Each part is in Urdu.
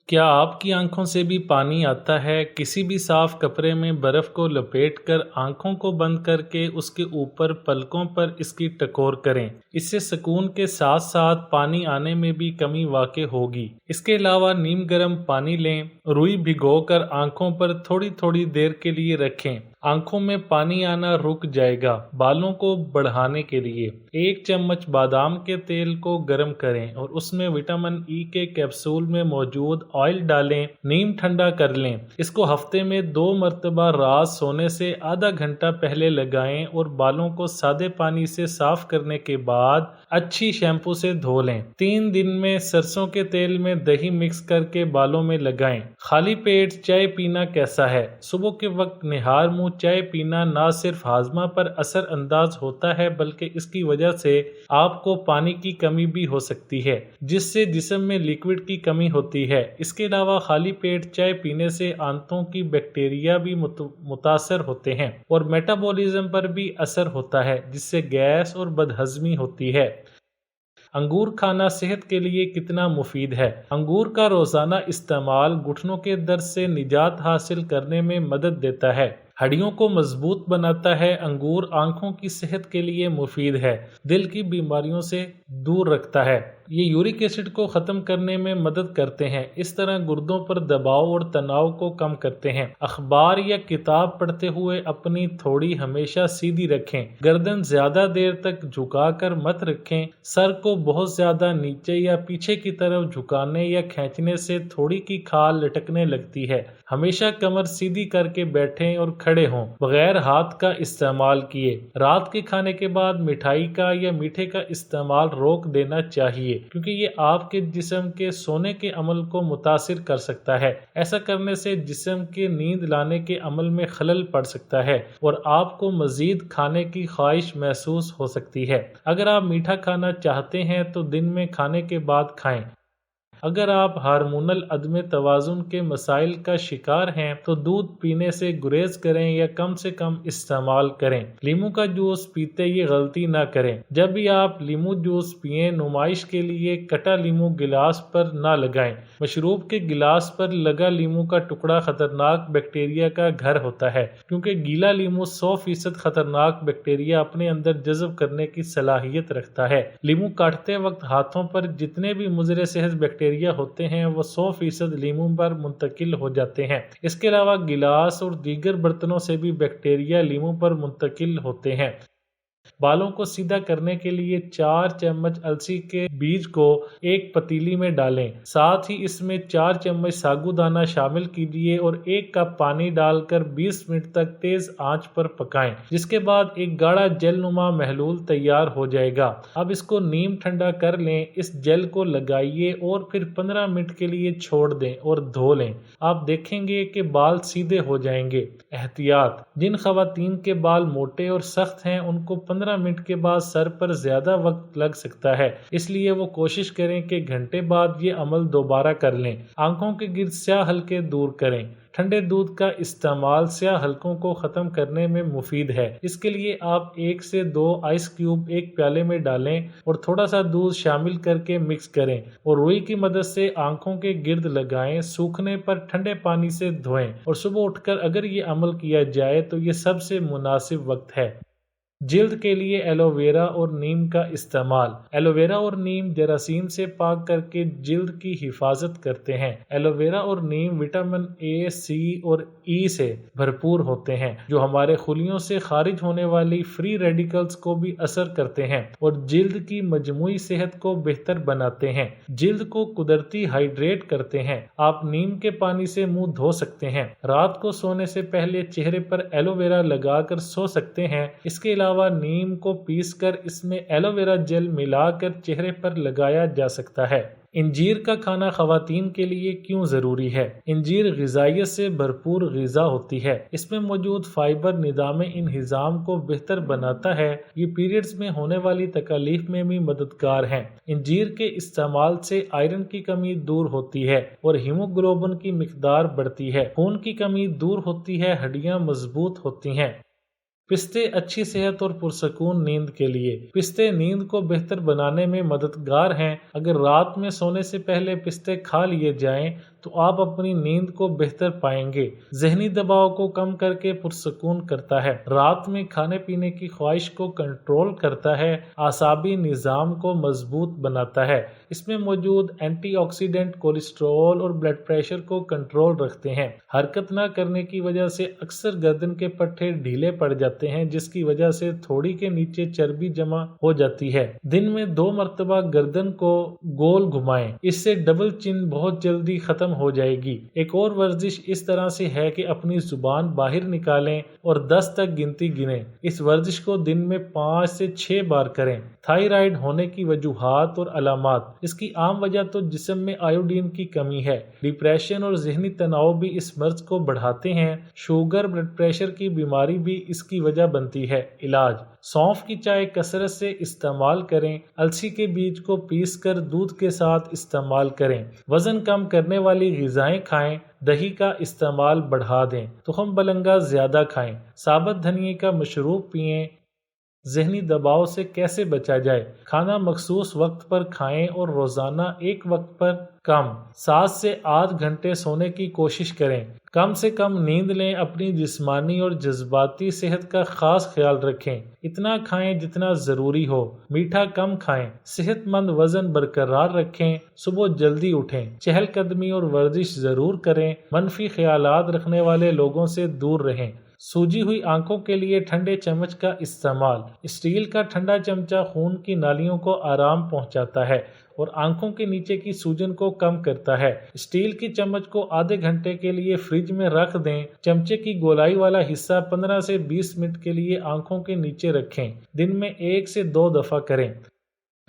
کیا آپ کی آنکھوں سے بھی پانی آتا ہے؟ کسی بھی صاف کپڑے میں برف کو لپیٹ کر آنکھوں کو بند کر کے اس کے اوپر پلکوں پر اس کی ٹکور کریں۔ اس سے سکون کے ساتھ ساتھ پانی آنے میں بھی کمی واقع ہوگی۔ اس کے علاوہ نیم گرم پانی لیں، روئی بھگو کر آنکھوں پر تھوڑی تھوڑی دیر کے لیے رکھیں۔ آنکھوں میں پانی آنا رک جائے گا۔ بالوں کو بڑھانے کے لیے 1 چمچ بادام کے تیل کو گرم کریں اور اس میں وٹامن ای کے کیپسول میں موجود آئل ڈالیں، نیم ٹھنڈا کر لیں۔ اس کو ہفتے میں 2 مرتبہ رات سونے سے آدھا گھنٹہ پہلے لگائیں اور بالوں کو سادے پانی سے صاف کرنے کے بعد اچھی شیمپو سے دھو لیں۔ 3 دن میں سرسوں کے تیل میں دہی مکس کر کے بالوں میں لگائیں۔ خالی پیٹ چائے پینا کیسا ہے؟ صبح کے وقت نہار منہ چائے پینا نہ صرف ہاضمہ پر اثر انداز ہوتا ہے بلکہ اس کی وجہ سے آپ کو پانی کی کمی بھی ہو سکتی ہے، جس سے جسم میں لیکوڈ کی کمی ہوتی ہے۔ اس کے علاوہ خالی پیٹ چائے پینے سے آنتوں کی بیکٹیریا بھی متاثر ہوتے ہیں اور میٹابولزم پر بھی اثر ہوتا ہے، جس سے گیس اور بدہضمی ہوتی ہے۔ انگور کھانا صحت کے لیے کتنا مفید ہے؟ انگور کا روزانہ استعمال گھٹنوں کے درد سے نجات حاصل کرنے میں مدد دیتا ہے، ہڈیوں کو مضبوط بناتا ہے۔ انگور آنکھوں کی صحت کے لیے مفید ہے، دل کی بیماریوں سے دور رکھتا ہے۔ یہ یورک ایسڈ کو ختم کرنے میں مدد کرتے ہیں، اس طرح گردوں پر دباؤ اور تناؤ کو کم کرتے ہیں۔ اخبار یا کتاب پڑھتے ہوئے اپنی تھوڑی ہمیشہ سیدھی رکھیں، گردن زیادہ دیر تک جھکا کر مت رکھیں۔ سر کو بہت زیادہ نیچے یا پیچھے کی طرف جھکانے یا کھینچنے سے تھوڑی کی کھال لٹکنے لگتی ہے۔ ہمیشہ کمر سیدھی کر کے بیٹھیں اور کھڑے ہوں، بغیر ہاتھ کا استعمال کیے۔ رات کے کھانے کے بعد مٹھائی کا یا میٹھے کا استعمال روک دینا چاہیے، کیونکہ یہ آپ کے جسم کے سونے کے عمل کو متاثر کر سکتا ہے۔ ایسا کرنے سے جسم کے نیند لانے کے عمل میں خلل پڑ سکتا ہے اور آپ کو مزید کھانے کی خواہش محسوس ہو سکتی ہے۔ اگر آپ میٹھا کھانا چاہتے ہیں تو دن میں کھانے کے بعد کھائیں۔ اگر آپ ہارمونل عدم توازن کے مسائل کا شکار ہیں تو دودھ پینے سے گریز کریں یا کم سے کم استعمال کریں۔ لیموں کا جوس پیتے یہ غلطی نہ کریں۔ جب بھی آپ لیموں جوس پئیں، نمائش کے لیے کٹا لیموں گلاس پر نہ لگائیں۔ مشروب کے گلاس پر لگا لیموں کا ٹکڑا خطرناک بیکٹیریا کا گھر ہوتا ہے، کیونکہ گیلا لیموں 100% خطرناک بیکٹیریا اپنے اندر جذب کرنے کی صلاحیت رکھتا ہے۔ لیموں کاٹتے وقت ہاتھوں پر جتنے بھی مضر صحت بیکٹیریا ہوتے ہیں وہ 100% لیموں پر منتقل ہو جاتے ہیں۔ اس کے علاوہ گلاس اور دیگر برتنوں سے بھی بیکٹیریا لیموں پر منتقل ہوتے ہیں۔ بالوں کو سیدھا کرنے کے لیے 4 چمچ السی کے بیج کو ایک پتیلی میں ڈالیں، ساتھ ہی اس میں 4 چمچ ساگو دانہ شامل کیجیے اور 1 کپ پانی ڈال کر 20 منٹ تک تیز آنچ پر پکائیں، جس کے بعد ایک گاڑھا جیل نما محلول تیار ہو جائے گا۔ اب اس کو نیم ٹھنڈا کر لیں، اس جیل کو لگائیے اور پھر 15 منٹ کے لیے چھوڑ دیں اور دھو لیں۔ آپ دیکھیں گے کہ بال سیدھے ہو جائیں گے۔ احتیاط: جن خواتین کے بال موٹے اور سخت ہیں ان کو 15 منٹ کے بعد سر پر زیادہ وقت لگ سکتا ہے، اس لیے وہ کوشش کریں کہ گھنٹے بعد یہ عمل دوبارہ کر لیں۔ آنکھوں کے گرد سیاہ حلقے دور کریں۔ ٹھنڈے دودھ کا استعمال سیاہ حلقوں کو ختم کرنے میں مفید ہے۔ اس کے لیے آپ 1 سے 2 آئس کیوب ایک پیالے میں ڈالیں اور تھوڑا سا دودھ شامل کر کے مکس کریں اور روئی کی مدد سے آنکھوں کے گرد لگائیں۔ سوکھنے پر ٹھنڈے پانی سے دھوئیں اور صبح اٹھ کر اگر یہ عمل کیا جائے تو یہ سب سے مناسب وقت ہے۔ جلد کے لیے ایلو ویرا اور نیم کا استعمال۔ ایلو ویرا اور نیم جراثیم سے پاک کر کے جلد کی حفاظت کرتے ہیں۔ ایلو ویرا اور نیم وٹامن اے، سی اور ای سے بھرپور ہوتے ہیں، جو ہمارے خلیوں سے خارج ہونے والی فری ریڈیکلز کو بھی اثر کرتے ہیں اور جلد کی مجموعی صحت کو بہتر بناتے ہیں، جلد کو قدرتی ہائیڈریٹ کرتے ہیں۔ آپ نیم کے پانی سے منہ دھو سکتے ہیں۔ رات کو سونے سے پہلے چہرے پر ایلو ویرا لگا کر سو سکتے ہیں۔ اس کے علاوہ نیم کو پیس کر اس میں ایلو ویرا جیل ملا کر چہرے پر لگایا جا سکتا ہے۔ انجیر کا کھانا خواتین کے لیے کیوں ضروری ہے؟ انجیر غذائیت سے بھرپور غذا ہوتی ہے۔ اس میں موجود فائبر نظام انہضام کو بہتر بناتا ہے۔ یہ پیریڈز میں ہونے والی تکالیف میں بھی مددگار ہیں۔ انجیر کے استعمال سے آئرن کی کمی دور ہوتی ہے اور ہیموگلوبن کی مقدار بڑھتی ہے۔ خون کی کمی دور ہوتی ہے، ہڈیاں مضبوط ہوتی ہیں۔ پستے اچھی صحت اور پرسکون نیند کے لیے۔ پستے نیند کو بہتر بنانے میں مددگار ہیں۔ اگر رات میں سونے سے پہلے پستے کھا لیے جائیں تو آپ اپنی نیند کو بہتر پائیں گے۔ ذہنی دباؤ کو کم کر کے پرسکون کرتا ہے۔ رات میں کھانے پینے کی خواہش کو کنٹرول کرتا ہے۔ اعصابی نظام کو مضبوط بناتا ہے۔ اس میں موجود اینٹی آکسیڈنٹ کولیسٹرول اور بلڈ پریشر کو کنٹرول رکھتے ہیں۔ حرکت نہ کرنے کی وجہ سے اکثر گردن کے پٹھے ڈھیلے پڑ جاتے ہیں، جس کی وجہ سے تھوڑی کے نیچے چربی جمع ہو جاتی ہے۔ دن میں 2 مرتبہ گردن کو گول گھمائیں، اس سے ڈبل چن بہت جلدی ختم ہو جائے گی۔ ایک اور ورزش اس طرح سے ہے کہ اپنی زبان باہر نکالیں اور 10 تک گنتی گنیں۔ اس ورزش کو دن میں 5 سے 6 بار کریں۔ تھائرائیڈ ہونے کی وجوہات اور علامات۔ اس کی عام وجہ تو جسم میں آیوڈین کی کمی ہے۔ ڈپریشن اور ذہنی تناؤ بھی اس مرض کو بڑھاتے ہیں۔ شوگر، بلڈ پریشر کی بیماری بھی اس کی وجہ بنتی ہے۔ علاج: سونف کی چائے کثرت سے استعمال کریں۔ السی کے بیج کو پیس کر دودھ کے ساتھ استعمال کریں۔ وزن کم کرنے والی غذائیں کھائیں۔ دہی کا استعمال بڑھا دیں۔ تخم بلنگا زیادہ کھائیں۔ ثابت دھنیے کا مشروب پئیں۔ ذہنی دباؤ سے کیسے بچا جائے؟ کھانا مخصوص وقت پر کھائیں اور روزانہ ایک وقت پر کم 7 سے 8 گھنٹے سونے کی کوشش کریں۔ کم سے کم نیند لیں۔ اپنی جسمانی اور جذباتی صحت کا خاص خیال رکھیں۔ اتنا کھائیں جتنا ضروری ہو۔ میٹھا کم کھائیں۔ صحت مند وزن برقرار رکھیں۔ صبح جلدی اٹھیں۔ چہل قدمی اور ورزش ضرور کریں۔ منفی خیالات رکھنے والے لوگوں سے دور رہیں۔ سوجی ہوئی آنکھوں کے لیے ٹھنڈے چمچ کا استعمال۔ اسٹیل کا ٹھنڈا چمچہ خون کی نالیوں کو آرام پہنچاتا ہے اور آنکھوں کے نیچے کی سوجن کو کم کرتا ہے۔ اسٹیل کی چمچ کو آدھے گھنٹے کے لیے فریج میں رکھ دیں۔ چمچے کی گولائی والا حصہ 15 سے 20 منٹ کے لیے آنکھوں کے نیچے رکھیں۔ دن میں 1 سے 2 دفعہ کریں۔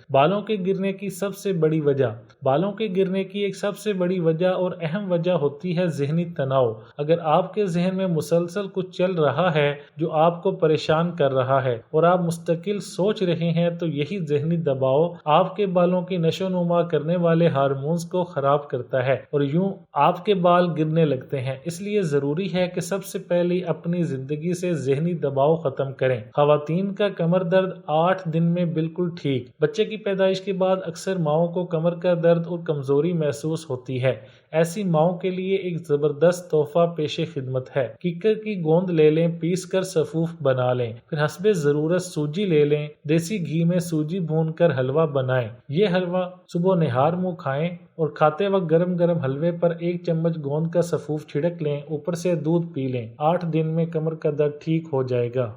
بالوں کے گرنے کی سب سے بڑی وجہ۔ بالوں کے گرنے کی ایک سب سے بڑی وجہ اور اہم وجہ ہوتی ہے ذہنی تناؤ۔ اگر آپ کے ذہن میں مسلسل کچھ چل رہا ہے جو آپ کو پریشان کر رہا ہے اور آپ مستقل سوچ رہے ہیں تو یہی ذہنی دباؤ آپ کے بالوں کی نشو و نما کرنے والے ہارمونز کو خراب کرتا ہے اور یوں آپ کے بال گرنے لگتے ہیں۔ اس لیے ضروری ہے کہ سب سے پہلے اپنی زندگی سے ذہنی دباؤ ختم کریں۔ خواتین کا کمر درد 8 دن میں بالکل ٹھیک۔ بچے کی پیدائش کے بعد اکثر ماؤں کو کمر کا درد اور کمزوری محسوس ہوتی ہے۔ ایسی ماؤں کے لیے ایک زبردست تحفہ پیش خدمت ہے۔ کیکر کی گوند لے لیں، پیس کر سفوف بنا لیں، پھر حسب ضرورت سوجی لے لیں، دیسی گھی میں سوجی بھون کر حلوہ بنائیں۔ یہ حلوہ صبح نہار منہ کھائیں اور کھاتے وقت گرم گرم حلوے پر 1 چمچ گوند کا سفوف چھڑک لیں، اوپر سے دودھ پی لیں۔ 8 دن میں کمر کا درد ٹھیک ہو جائے گا۔